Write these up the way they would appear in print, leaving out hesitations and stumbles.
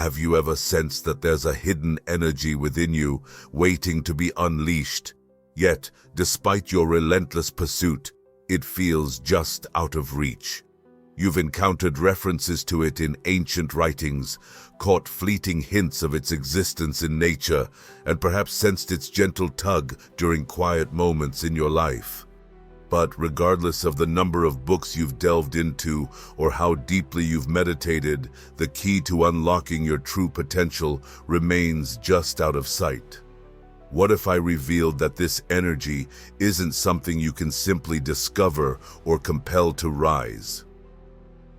Have you ever sensed that there's a hidden energy within you waiting to be unleashed? Yet, despite your relentless pursuit, it feels just out of reach. You've encountered references to it in ancient writings, caught fleeting hints of its existence in nature, and perhaps sensed its gentle tug during quiet moments in your life. But regardless of the number of books you've delved into or how deeply you've meditated, the key to unlocking your true potential remains just out of sight. What if I revealed that this energy isn't something you can simply discover or compel to rise?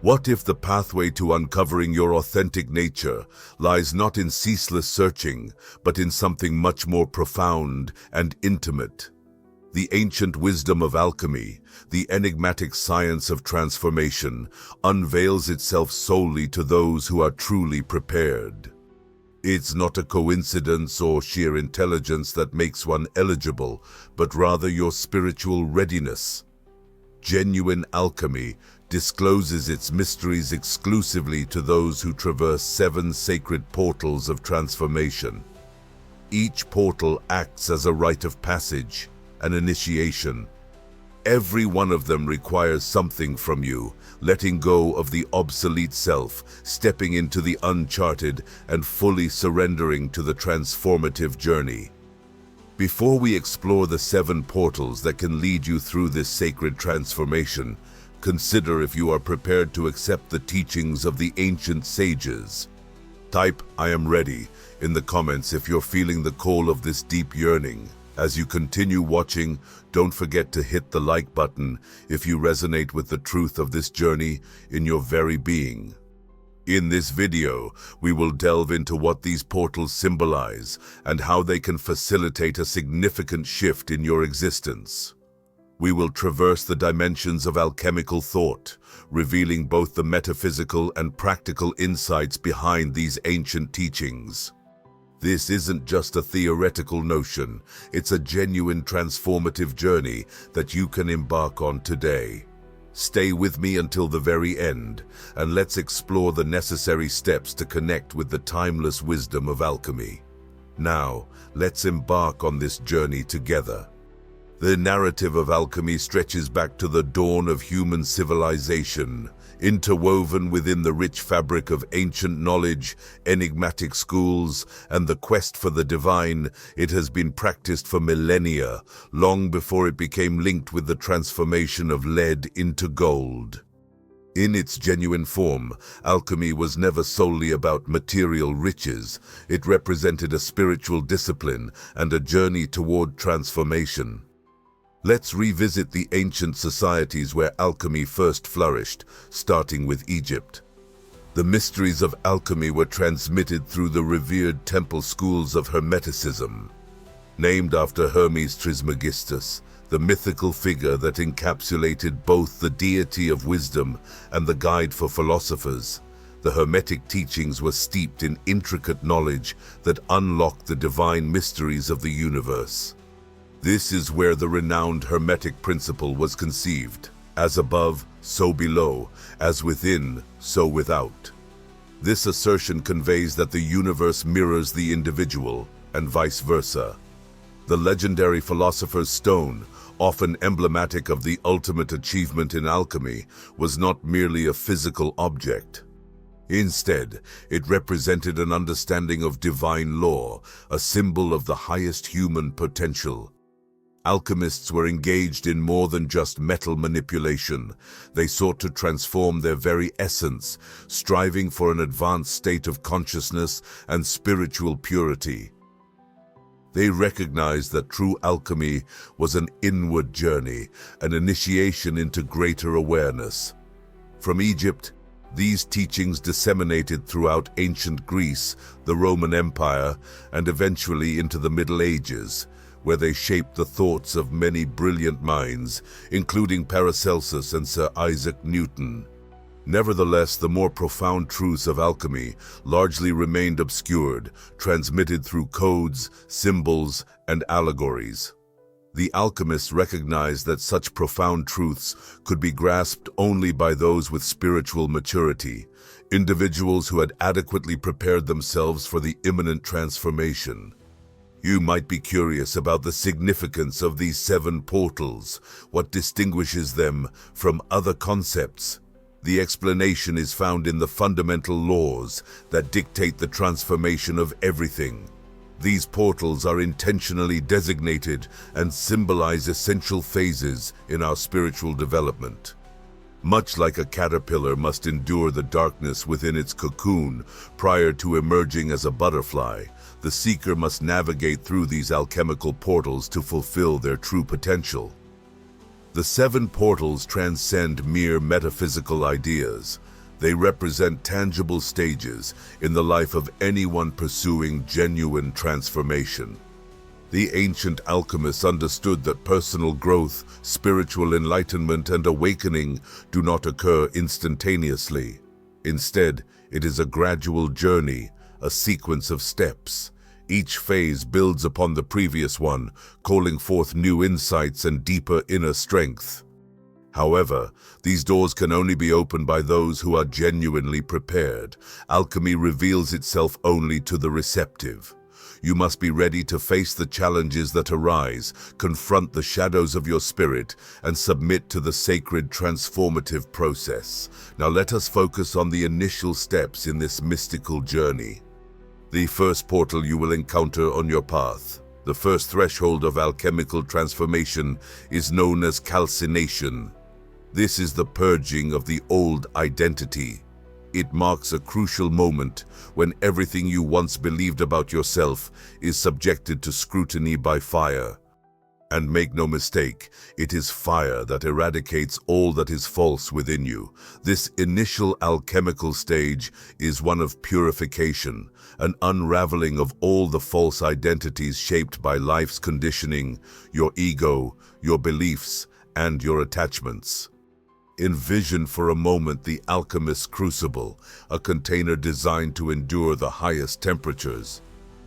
What if the pathway to uncovering your authentic nature lies not in ceaseless searching, but in something much more profound and intimate? The ancient wisdom of alchemy, the enigmatic science of transformation, unveils itself solely to those who are truly prepared. It's not a coincidence or sheer intelligence that makes one eligible, but rather your spiritual readiness. Genuine alchemy discloses its mysteries exclusively to those who traverse 7 sacred portals of transformation. Each portal acts as a rite of passage, an initiation. Every one of them requires something from you, letting go of the obsolete self, stepping into the uncharted, and fully surrendering to the transformative journey. Before we explore the 7 portals that can lead you through this sacred transformation, consider if you are prepared to accept the teachings of the ancient sages. Type "I am ready" in the comments if you're feeling the call of this deep yearning. As you continue watching, don't forget to hit the like button if you resonate with the truth of this journey in your very being. In this video, we will delve into what these portals symbolize and how they can facilitate a significant shift in your existence. We will traverse the dimensions of alchemical thought, revealing both the metaphysical and practical insights behind these ancient teachings. This isn't just a theoretical notion, it's a genuine transformative journey that you can embark on today. Stay with me until the very end, and let's explore the necessary steps to connect with the timeless wisdom of alchemy. Now, let's embark on this journey together. The narrative of alchemy stretches back to the dawn of human civilization. Interwoven within the rich fabric of ancient knowledge, enigmatic schools, and the quest for the divine, it has been practiced for millennia, long before it became linked with the transformation of lead into gold. In its genuine form, alchemy was never solely about material riches. It represented a spiritual discipline and a journey toward transformation. Let's revisit the ancient societies where alchemy first flourished, starting with Egypt. The mysteries of alchemy were transmitted through the revered temple schools of Hermeticism. Named after Hermes Trismegistus, the mythical figure that encapsulated both the deity of wisdom and the guide for philosophers, the Hermetic teachings were steeped in intricate knowledge that unlocked the divine mysteries of the universe. This is where the renowned Hermetic principle was conceived: as above, so below, as within, so without. This assertion conveys that the universe mirrors the individual, and vice versa. The legendary philosopher's stone, often emblematic of the ultimate achievement in alchemy, was not merely a physical object. Instead, it represented an understanding of divine law, a symbol of the highest human potential. Alchemists were engaged in more than just metal manipulation. They sought to transform their very essence, striving for an advanced state of consciousness and spiritual purity. They recognized that true alchemy was an inward journey, an initiation into greater awareness. From Egypt, these teachings disseminated throughout ancient Greece, the Roman Empire, and eventually into the Middle Ages, where they shaped the thoughts of many brilliant minds, including Paracelsus and Sir Isaac Newton. Nevertheless, the more profound truths of alchemy largely remained obscured, transmitted through codes, symbols, and allegories. The alchemists recognized that such profound truths could be grasped only by those with spiritual maturity, individuals who had adequately prepared themselves for the imminent transformation. You might be curious about the significance of these 7 portals, what distinguishes them from other concepts. The explanation is found in the fundamental laws that dictate the transformation of everything. These portals are intentionally designated and symbolize essential phases in our spiritual development. Much like a caterpillar must endure the darkness within its cocoon prior to emerging as a butterfly, the seeker must navigate through these alchemical portals to fulfill their true potential. The 7 portals transcend mere metaphysical ideas. They represent tangible stages in the life of anyone pursuing genuine transformation. The ancient alchemists understood that personal growth, spiritual enlightenment, and awakening do not occur instantaneously. Instead, it is a gradual journey, a sequence of steps. Each phase builds upon the previous one, calling forth new insights and deeper inner strength. However, these doors can only be opened by those who are genuinely prepared. Alchemy reveals itself only to the receptive. You must be ready to face the challenges that arise, confront the shadows of your spirit, and submit to the sacred transformative process. Now let us focus on the initial steps in this mystical journey. The first portal you will encounter on your path. The first threshold of alchemical transformation is known as calcination. This is the purging of the old identity. It marks a crucial moment when everything you once believed about yourself is subjected to scrutiny by fire. And make no mistake, it is fire that eradicates all that is false within you. This initial alchemical stage is one of purification, an unraveling of all the false identities shaped by life's conditioning, your ego, your beliefs, and your attachments. Envision for a moment the alchemist's crucible, a container designed to endure the highest temperatures.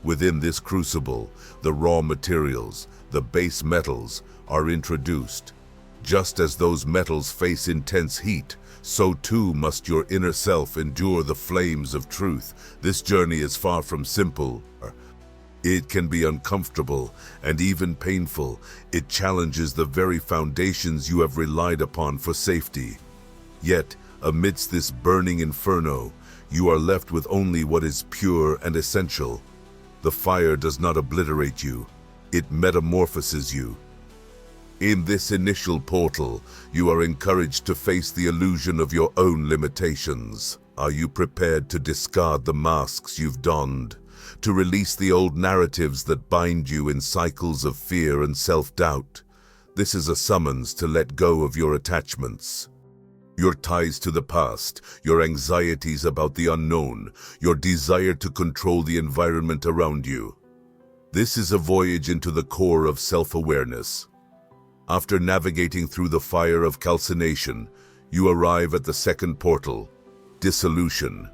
Within this crucible, the raw materials, the base metals, are introduced. Just as those metals face intense heat, so too must your inner self endure the flames of truth. This journey is far from simple. It can be uncomfortable and even painful. It challenges the very foundations you have relied upon for safety. Yet, amidst this burning inferno, you are left with only what is pure and essential. The fire does not obliterate you, it metamorphoses you. In this initial portal, you are encouraged to face the illusion of your own limitations. Are you prepared to discard the masks you've donned? To release the old narratives that bind you in cycles of fear and self-doubt? This is a summons to let go of your attachments. Your ties to the past, your anxieties about the unknown, your desire to control the environment around you. This is a voyage into the core of self-awareness. After navigating through the fire of calcination, you arrive at the second portal, dissolution.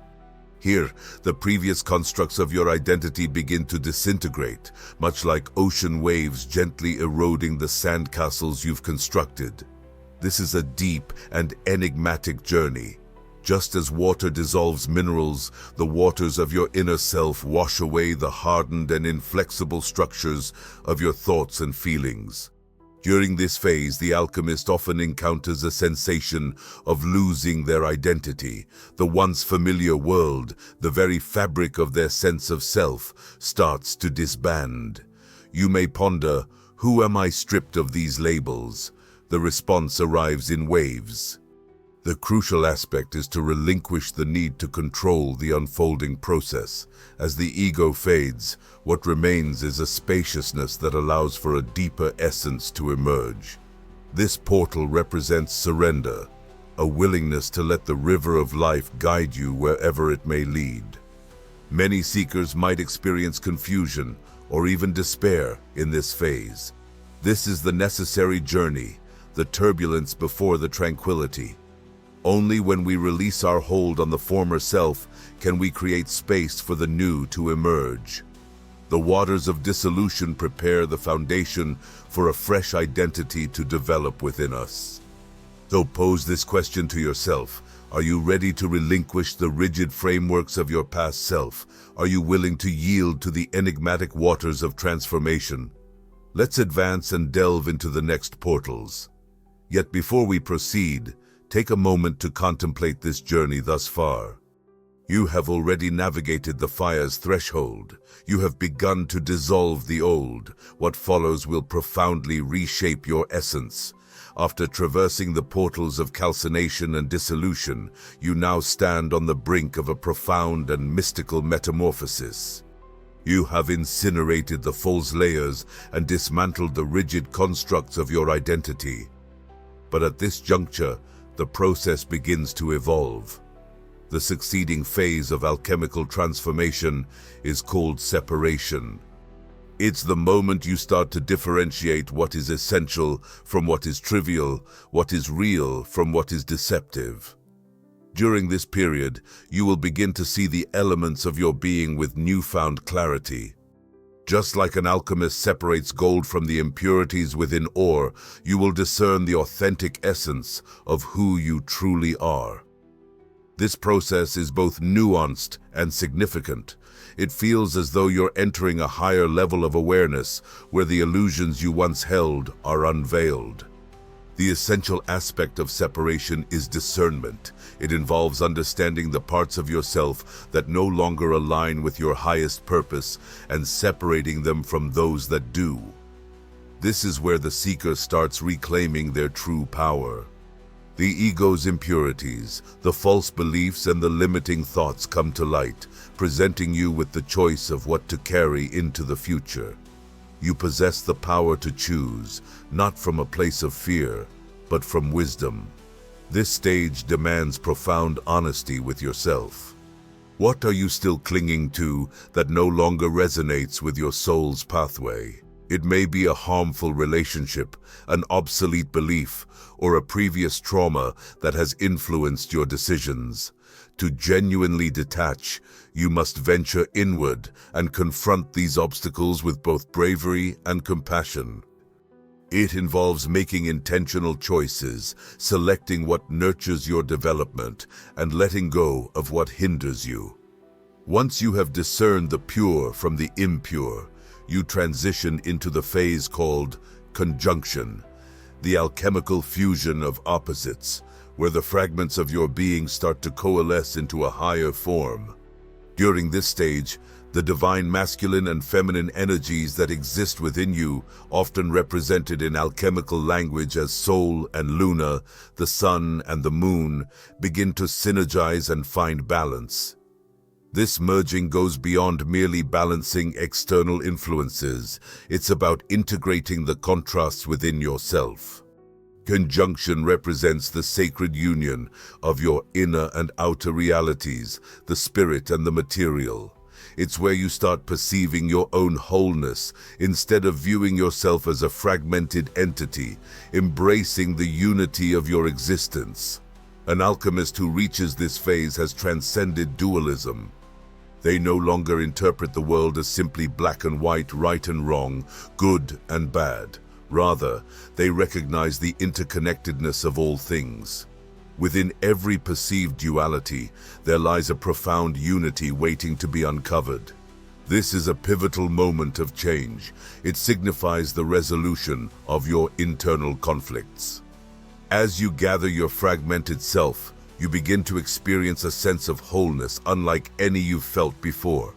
Here, the previous constructs of your identity begin to disintegrate, much like ocean waves gently eroding the sandcastles you've constructed. This is a deep and enigmatic journey. Just as water dissolves minerals, the waters of your inner self wash away the hardened and inflexible structures of your thoughts and feelings. During this phase, the alchemist often encounters a sensation of losing their identity. The once familiar world, the very fabric of their sense of self, starts to disband. You may ponder, who am I stripped of these labels? The response arrives in waves. The crucial aspect is to relinquish the need to control the unfolding process. As the ego fades, what remains is a spaciousness that allows for a deeper essence to emerge. This portal represents surrender, a willingness to let the river of life guide you wherever it may lead. Many seekers might experience confusion or even despair in this phase. This is the necessary journey, the turbulence before the tranquility. Only when we release our hold on the former self can we create space for the new to emerge. The waters of dissolution prepare the foundation for a fresh identity to develop within us. So pose this question to yourself. Are you ready to relinquish the rigid frameworks of your past self? Are you willing to yield to the enigmatic waters of transformation? Let's advance and delve into the next portals. Yet before we proceed, take a moment to contemplate this journey thus far. You have already navigated the fire's threshold. You have begun to dissolve the old. What follows will profoundly reshape your essence. After traversing the portals of calcination and dissolution, you now stand on the brink of a profound and mystical metamorphosis. You have incinerated the false layers and dismantled the rigid constructs of your identity. But at this juncture, the process begins to evolve. The succeeding phase of alchemical transformation is called separation. It's the moment you start to differentiate what is essential from what is trivial, what is real from what is deceptive. During this period, you will begin to see the elements of your being with newfound clarity. Just like an alchemist separates gold from the impurities within ore, you will discern the authentic essence of who you truly are. This process is both nuanced and significant. It feels as though you're entering a higher level of awareness where the illusions you once held are unveiled. The essential aspect of separation is discernment. It involves understanding the parts of yourself that no longer align with your highest purpose and separating them from those that do. This is where the seeker starts reclaiming their true power. The ego's impurities, the false beliefs, and the limiting thoughts come to light, presenting you with the choice of what to carry into the future. You possess the power to choose, not from a place of fear, but from wisdom. This stage demands profound honesty with yourself. What are you still clinging to that no longer resonates with your soul's pathway? It may be a harmful relationship, an obsolete belief, or a previous trauma that has influenced your decisions. To genuinely detach, you must venture inward and confront these obstacles with both bravery and compassion. It involves making intentional choices, selecting what nurtures your development, and letting go of what hinders you. Once you have discerned the pure from the impure, you transition into the phase called conjunction, the alchemical fusion of opposites, where the fragments of your being start to coalesce into a higher form. During this stage, the divine masculine and feminine energies that exist within you, often represented in alchemical language as Sol and Luna, the sun and the moon, begin to synergize and find balance. This merging goes beyond merely balancing external influences. It's about integrating the contrasts within yourself. Conjunction represents the sacred union of your inner and outer realities, the spirit and the material. It's where you start perceiving your own wholeness instead of viewing yourself as a fragmented entity, embracing the unity of your existence. An alchemist who reaches this phase has transcended dualism. They no longer interpret the world as simply black and white, right and wrong, good and bad. Rather, they recognize the interconnectedness of all things. Within every perceived duality, there lies a profound unity waiting to be uncovered. This is a pivotal moment of change. It signifies the resolution of your internal conflicts. As you gather your fragmented self, you begin to experience a sense of wholeness unlike any you've felt before.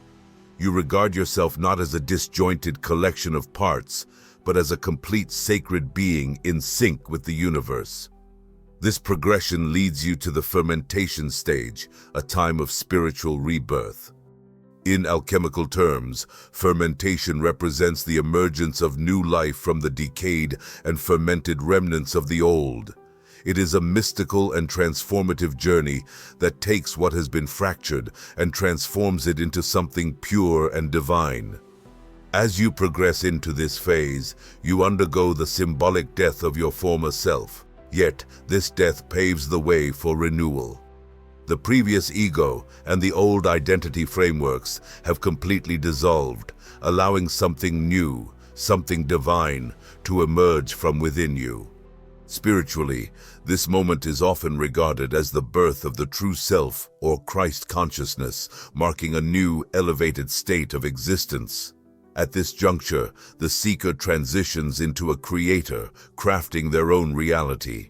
You regard yourself not as a disjointed collection of parts, but as a complete sacred being in sync with the universe. This progression leads you to the fermentation stage, a time of spiritual rebirth. In alchemical terms, fermentation represents the emergence of new life from the decayed and fermented remnants of the old. It is a mystical and transformative journey that takes what has been fractured and transforms it into something pure and divine. As you progress into this phase, you undergo the symbolic death of your former self. Yet, this death paves the way for renewal. The previous ego and the old identity frameworks have completely dissolved, allowing something new, something divine, to emerge from within you. Spiritually, this moment is often regarded as the birth of the true self or Christ consciousness, marking a new, elevated state of existence. At this juncture, the seeker transitions into a creator, crafting their own reality.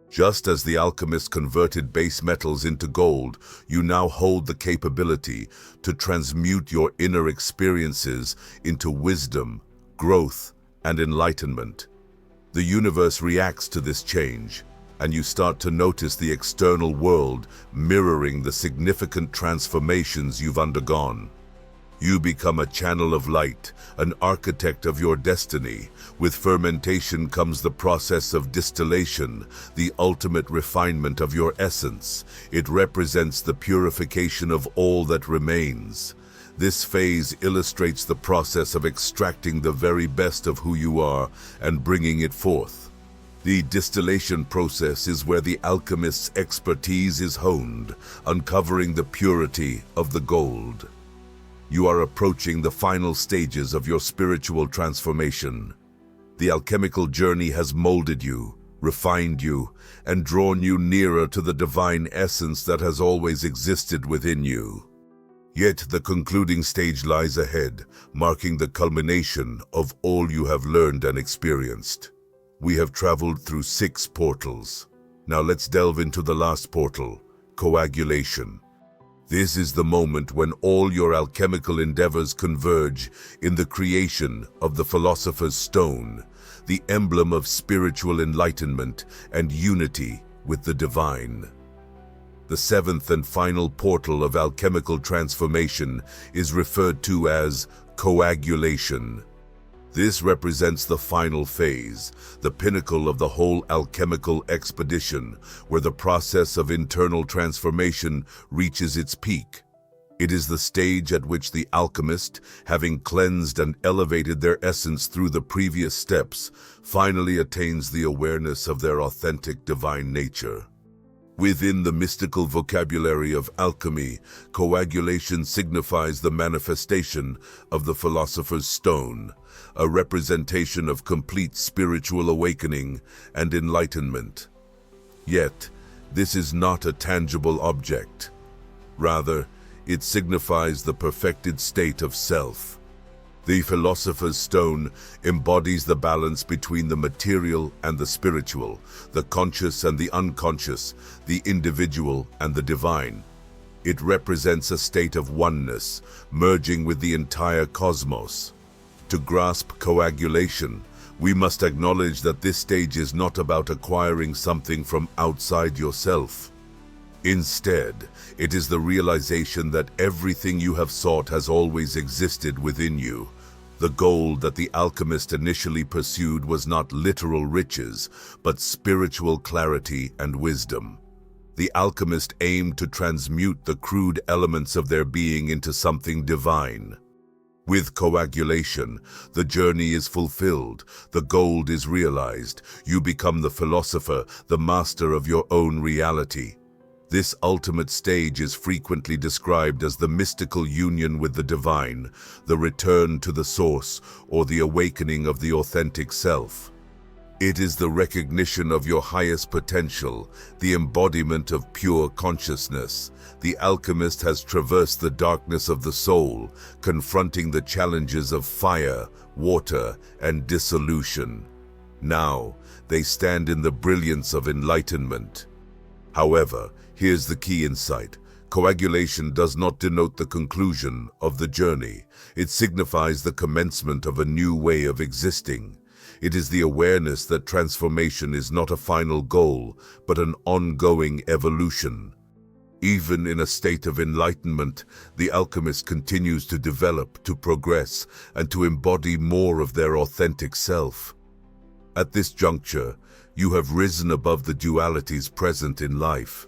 Just as the alchemist converted base metals into gold, you now hold the capability to transmute your inner experiences into wisdom, growth, and enlightenment. The universe reacts to this change, and you start to notice the external world mirroring the significant transformations you've undergone. You become a channel of light, an architect of your destiny. With fermentation comes the process of distillation, the ultimate refinement of your essence. It represents the purification of all that remains. This phase illustrates the process of extracting the very best of who you are and bringing it forth. The distillation process is where the alchemist's expertise is honed, uncovering the purity of the gold. You are approaching the final stages of your spiritual transformation. The alchemical journey has molded you, refined you, and drawn you nearer to the divine essence that has always existed within you. Yet the concluding stage lies ahead, marking the culmination of all you have learned and experienced. We have traveled through 6 portals. Now let's delve into the last portal, coagulation. This is the moment when all your alchemical endeavors converge in the creation of the Philosopher's Stone, the emblem of spiritual enlightenment and unity with the divine. The 7th and final portal of alchemical transformation is referred to as coagulation. This represents the final phase, the pinnacle of the whole alchemical expedition, where the process of internal transformation reaches its peak. It is the stage at which the alchemist, having cleansed and elevated their essence through the previous steps, finally attains the awareness of their authentic divine nature. Within the mystical vocabulary of alchemy, coagulation signifies the manifestation of the Philosopher's Stone, a representation of complete spiritual awakening and enlightenment. Yet, this is not a tangible object. Rather, it signifies the perfected state of self. The Philosopher's Stone embodies the balance between the material and the spiritual, the conscious and the unconscious, the individual and the divine. It represents a state of oneness, merging with the entire cosmos. To grasp coagulation, we must acknowledge that this stage is not about acquiring something from outside yourself. Instead, it is the realization that everything you have sought has always existed within you. The goal that the alchemist initially pursued was not literal riches, but spiritual clarity and wisdom. The alchemist aimed to transmute the crude elements of their being into something divine. With coagulation, the journey is fulfilled, the gold is realized, you become the philosopher, the master of your own reality. This ultimate stage is frequently described as the mystical union with the divine, the return to the source, or the awakening of the authentic self. It is the recognition of your highest potential, the embodiment of pure consciousness. The alchemist has traversed the darkness of the soul, confronting the challenges of fire, water, and dissolution. Now, they stand in the brilliance of enlightenment. However, here's the key insight. Coagulation does not denote the conclusion of the journey. It signifies the commencement of a new way of existing. It is the awareness that transformation is not a final goal, but an ongoing evolution. Even in a state of enlightenment, the alchemist continues to develop, to progress, and to embody more of their authentic self. At this juncture, you have risen above the dualities present in life.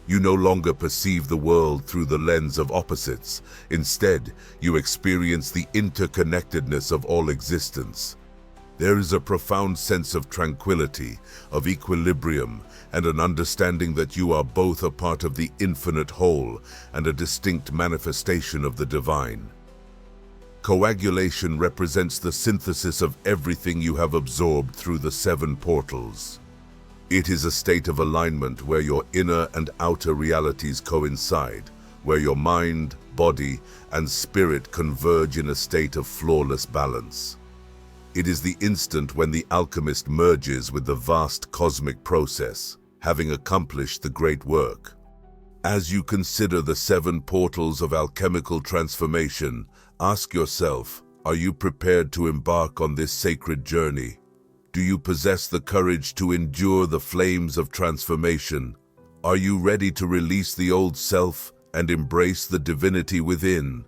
You no longer perceive the world through the lens of opposites. Instead, you experience the interconnectedness of all existence. There is a profound sense of tranquility, of equilibrium, and an understanding that you are both a part of the infinite whole and a distinct manifestation of the divine. Coagulation represents the synthesis of everything you have absorbed through the 7 portals. It is a state of alignment where your inner and outer realities coincide, where your mind, body, and spirit converge in a state of flawless balance. It is the instant when the alchemist merges with the vast cosmic process, having accomplished the great work. As you consider the 7 portals of alchemical transformation, ask yourself, are you prepared to embark on this sacred journey? Do you possess the courage to endure the flames of transformation? Are you ready to release the old self and embrace the divinity within?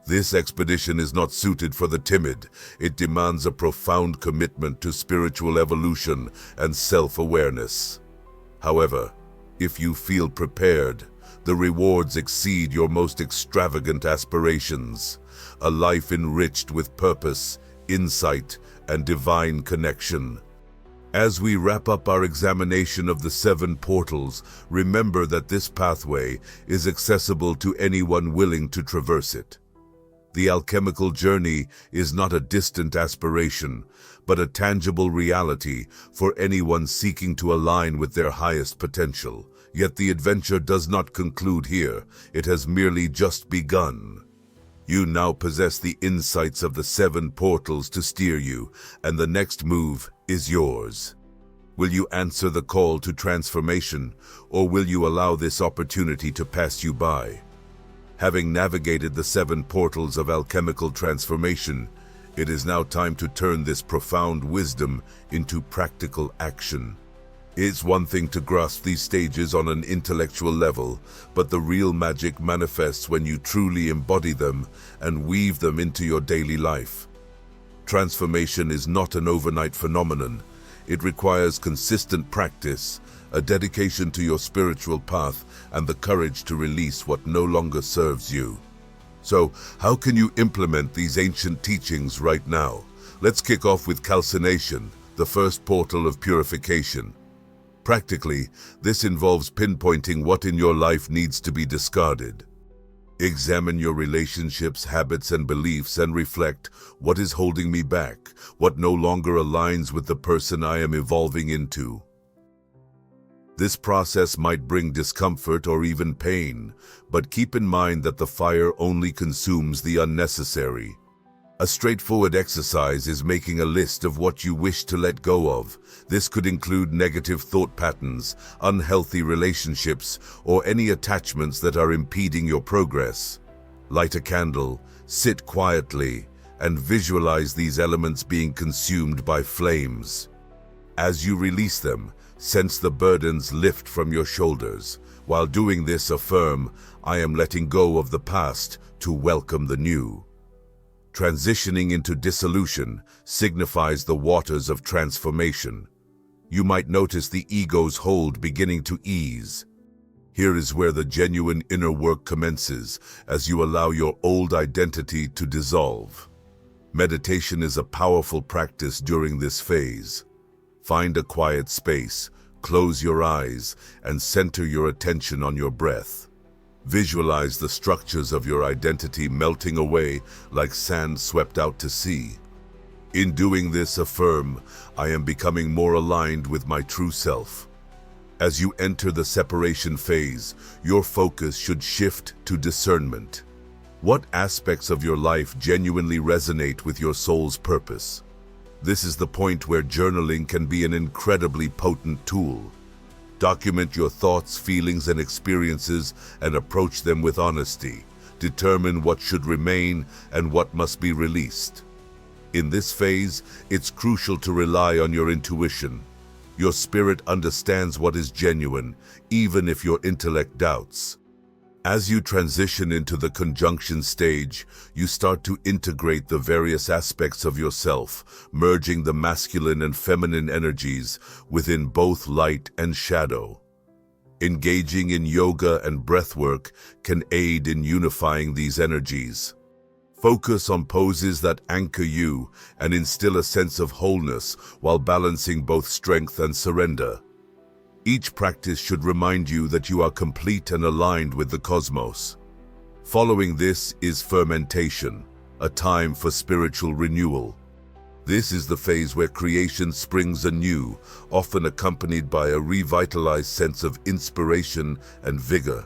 This expedition is not suited for the timid. It demands a profound commitment to spiritual evolution and self-awareness. However, if you feel prepared, the rewards exceed your most extravagant aspirations. A life enriched with purpose, insight, and divine connection. As we wrap up our examination of the 7 portals, remember that this pathway is accessible to anyone willing to traverse it. The alchemical journey is not a distant aspiration, but a tangible reality for anyone seeking to align with their highest potential. Yet the adventure does not conclude here. It has merely just begun. You now possess the insights of the 7 portals to steer you, and the next move is yours. Will you answer the call to transformation, or will you allow this opportunity to pass you by? Having navigated the 7 portals of alchemical transformation, it is now time to turn this profound wisdom into practical action. It's one thing to grasp these stages on an intellectual level, but the real magic manifests when you truly embody them and weave them into your daily life. Transformation is not an overnight phenomenon. It requires consistent practice, a dedication to your spiritual path, and the courage to release what no longer serves you. So, how can you implement these ancient teachings right now? Let's kick off with calcination, the first portal of purification. Practically, this involves pinpointing what in your life needs to be discarded. Examine your relationships, habits, and beliefs and reflect, what is holding me back? What no longer aligns with the person I am evolving into? This process might bring discomfort or even pain, but keep in mind that the fire only consumes the unnecessary. A straightforward exercise is making a list of what you wish to let go of. This could include negative thought patterns, unhealthy relationships, or any attachments that are impeding your progress. Light a candle, sit quietly, and visualize these elements being consumed by flames. As you release them, sense the burdens lift from your shoulders. While doing this, affirm, I am letting go of the past to welcome the new. Transitioning into dissolution signifies the waters of transformation. You might notice the ego's hold beginning to ease. Here is where the genuine inner work commences, as you allow your old identity to dissolve. Meditation is a powerful practice during this phase. Find a quiet space, close your eyes, and center your attention on your breath. Visualize the structures of your identity melting away like sand swept out to sea. In doing this, affirm, I am becoming more aligned with my true self. As you enter the separation phase, your focus should shift to discernment. What aspects of your life genuinely resonate with your soul's purpose? This is the point where journaling can be an incredibly potent tool. Document your thoughts, feelings, and experiences and approach them with honesty. Determine what should remain and what must be released. In this phase, it's crucial to rely on your intuition. Your spirit understands what is genuine, even if your intellect doubts. As you transition into the conjunction stage, you start to integrate the various aspects of yourself, merging the masculine and feminine energies within both light and shadow. Engaging in yoga and breathwork can aid in unifying these energies. Focus on poses that anchor you and instill a sense of wholeness while balancing both strength and surrender. Each practice should remind you that you are complete and aligned with the cosmos. Following this is fermentation, a time for spiritual renewal. This is the phase where creation springs anew, often accompanied by a revitalized sense of inspiration and vigor.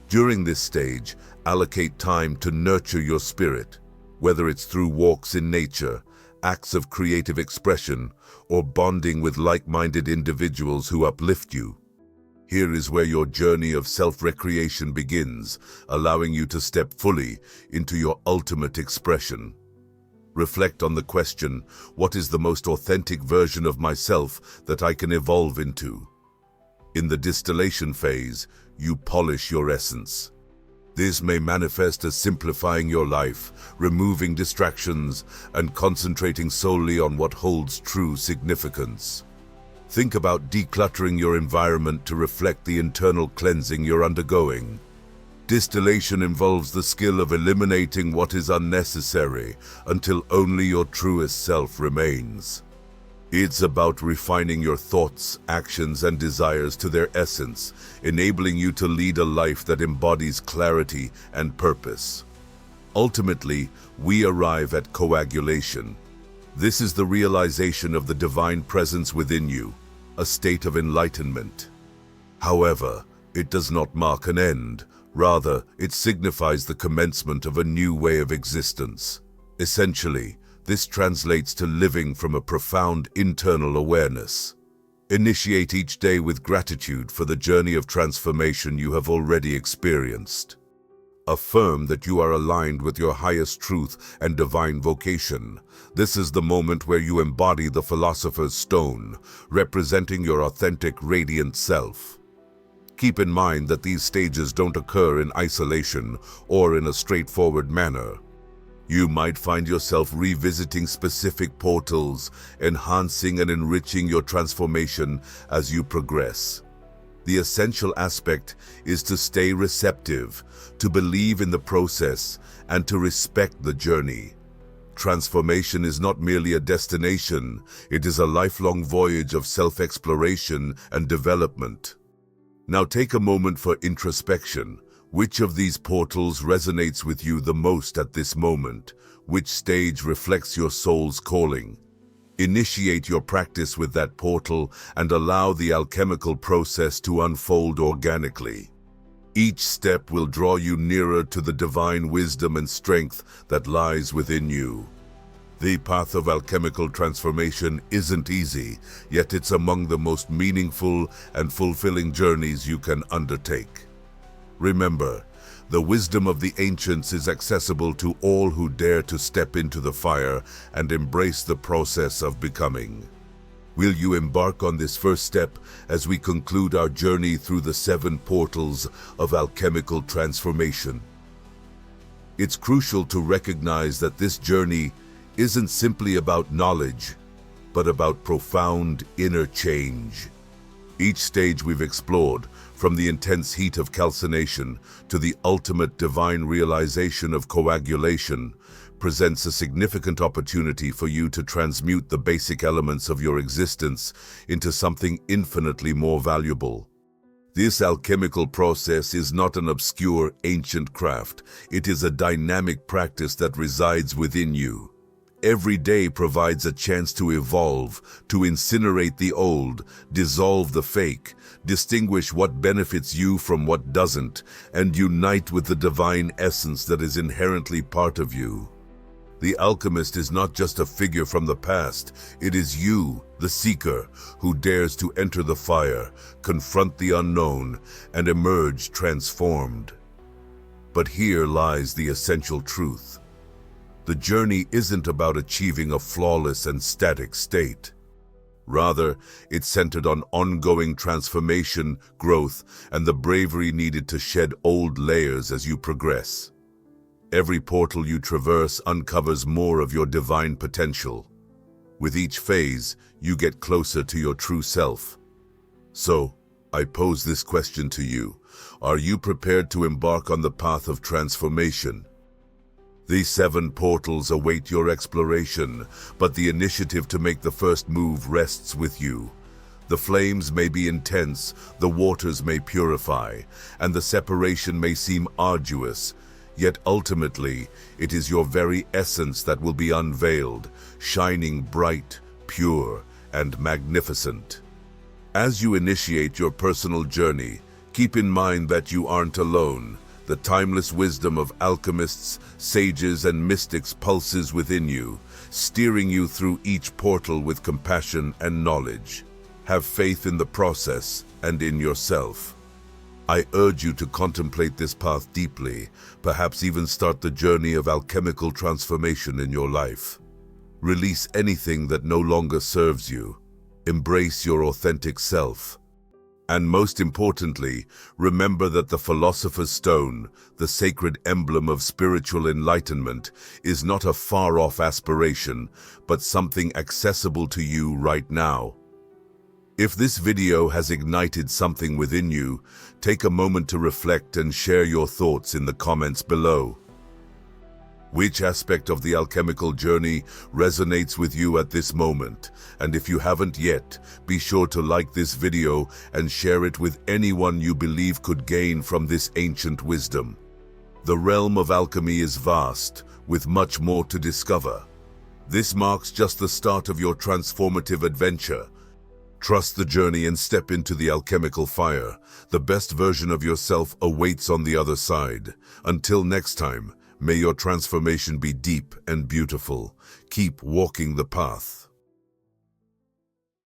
During this stage, allocate time to nurture your spirit, whether it's through walks in nature, acts of creative expression, or bonding with like-minded individuals who uplift you. Here is where your journey of self-recreation begins, allowing you to step fully into your ultimate expression. Reflect on the question, what is the most authentic version of myself that I can evolve into? In the distillation phase, you polish your essence. This may manifest as simplifying your life, removing distractions, and concentrating solely on what holds true significance. Think about decluttering your environment to reflect the internal cleansing you're undergoing. Distillation involves the skill of eliminating what is unnecessary until only your truest self remains. It's about refining your thoughts, actions, and desires to their essence, enabling you to lead a life that embodies clarity and purpose. Ultimately, we arrive at coagulation. This is the realization of the divine presence within you, a state of enlightenment. However, it does not mark an end. Rather, it signifies the commencement of a new way of existence. Essentially, this translates to living from a profound internal awareness. Initiate each day with gratitude for the journey of transformation you have already experienced. Affirm that you are aligned with your highest truth and divine vocation. This is the moment where you embody the philosopher's stone, representing your authentic, radiant self. Keep in mind that these stages don't occur in isolation or in a straightforward manner. You might find yourself revisiting specific portals, enhancing and enriching your transformation as you progress. The essential aspect is to stay receptive, to believe in the process, and to respect the journey. Transformation is not merely a destination, it is a lifelong voyage of self-exploration and development. Now take a moment for introspection. Which of these portals resonates with you the most at this moment? Which stage reflects your soul's calling? Initiate your practice with that portal and allow the alchemical process to unfold organically. Each step will draw you nearer to the divine wisdom and strength that lies within you. The path of alchemical transformation isn't easy, yet it's among the most meaningful and fulfilling journeys you can undertake. Remember, the wisdom of the ancients is accessible to all who dare to step into the fire and embrace the process of becoming. Will you embark on this first step as we conclude our journey through the 7 portals of alchemical transformation? It's crucial to recognize that this journey isn't simply about knowledge, but about profound inner change. Each stage we've explored, from the intense heat of calcination to the ultimate divine realization of coagulation, presents a significant opportunity for you to transmute the basic elements of your existence into something infinitely more valuable. This alchemical process is not an obscure ancient craft. It is a dynamic practice that resides within you. Every day provides a chance to evolve, to incinerate the old, dissolve the fake, distinguish what benefits you from what doesn't, and unite with the divine essence that is inherently part of you. The alchemist is not just a figure from the past, it is you, the seeker, who dares to enter the fire, confront the unknown, and emerge transformed. But here lies the essential truth. The journey isn't about achieving a flawless and static state. Rather, it's centered on ongoing transformation, growth, and the bravery needed to shed old layers as you progress. Every portal you traverse uncovers more of your divine potential. With each phase, you get closer to your true self. So, I pose this question to you. Are you prepared to embark on the path of transformation? These 7 portals await your exploration, but the initiative to make the first move rests with you. The flames may be intense, the waters may purify, and the separation may seem arduous, yet ultimately it is your very essence that will be unveiled, shining bright, pure, and magnificent. As you initiate your personal journey, keep in mind that you aren't alone. The timeless wisdom of alchemists, sages, and mystics pulses within you, steering you through each portal with compassion and knowledge. Have faith in the process and in yourself. I urge you to contemplate this path deeply, perhaps even start the journey of alchemical transformation in your life. Release anything that no longer serves you. Embrace your authentic self. And most importantly, remember that the Philosopher's Stone, the sacred emblem of spiritual enlightenment, is not a far-off aspiration, but something accessible to you right now. If this video has ignited something within you, take a moment to reflect and share your thoughts in the comments below. Which aspect of the alchemical journey resonates with you at this moment? And if you haven't yet, be sure to like this video and share it with anyone you believe could gain from this ancient wisdom. The realm of alchemy is vast, with much more to discover. This marks just the start of your transformative adventure. Trust the journey and step into the alchemical fire. The best version of yourself awaits on the other side. Until next time, may your transformation be deep and beautiful. Keep walking the path.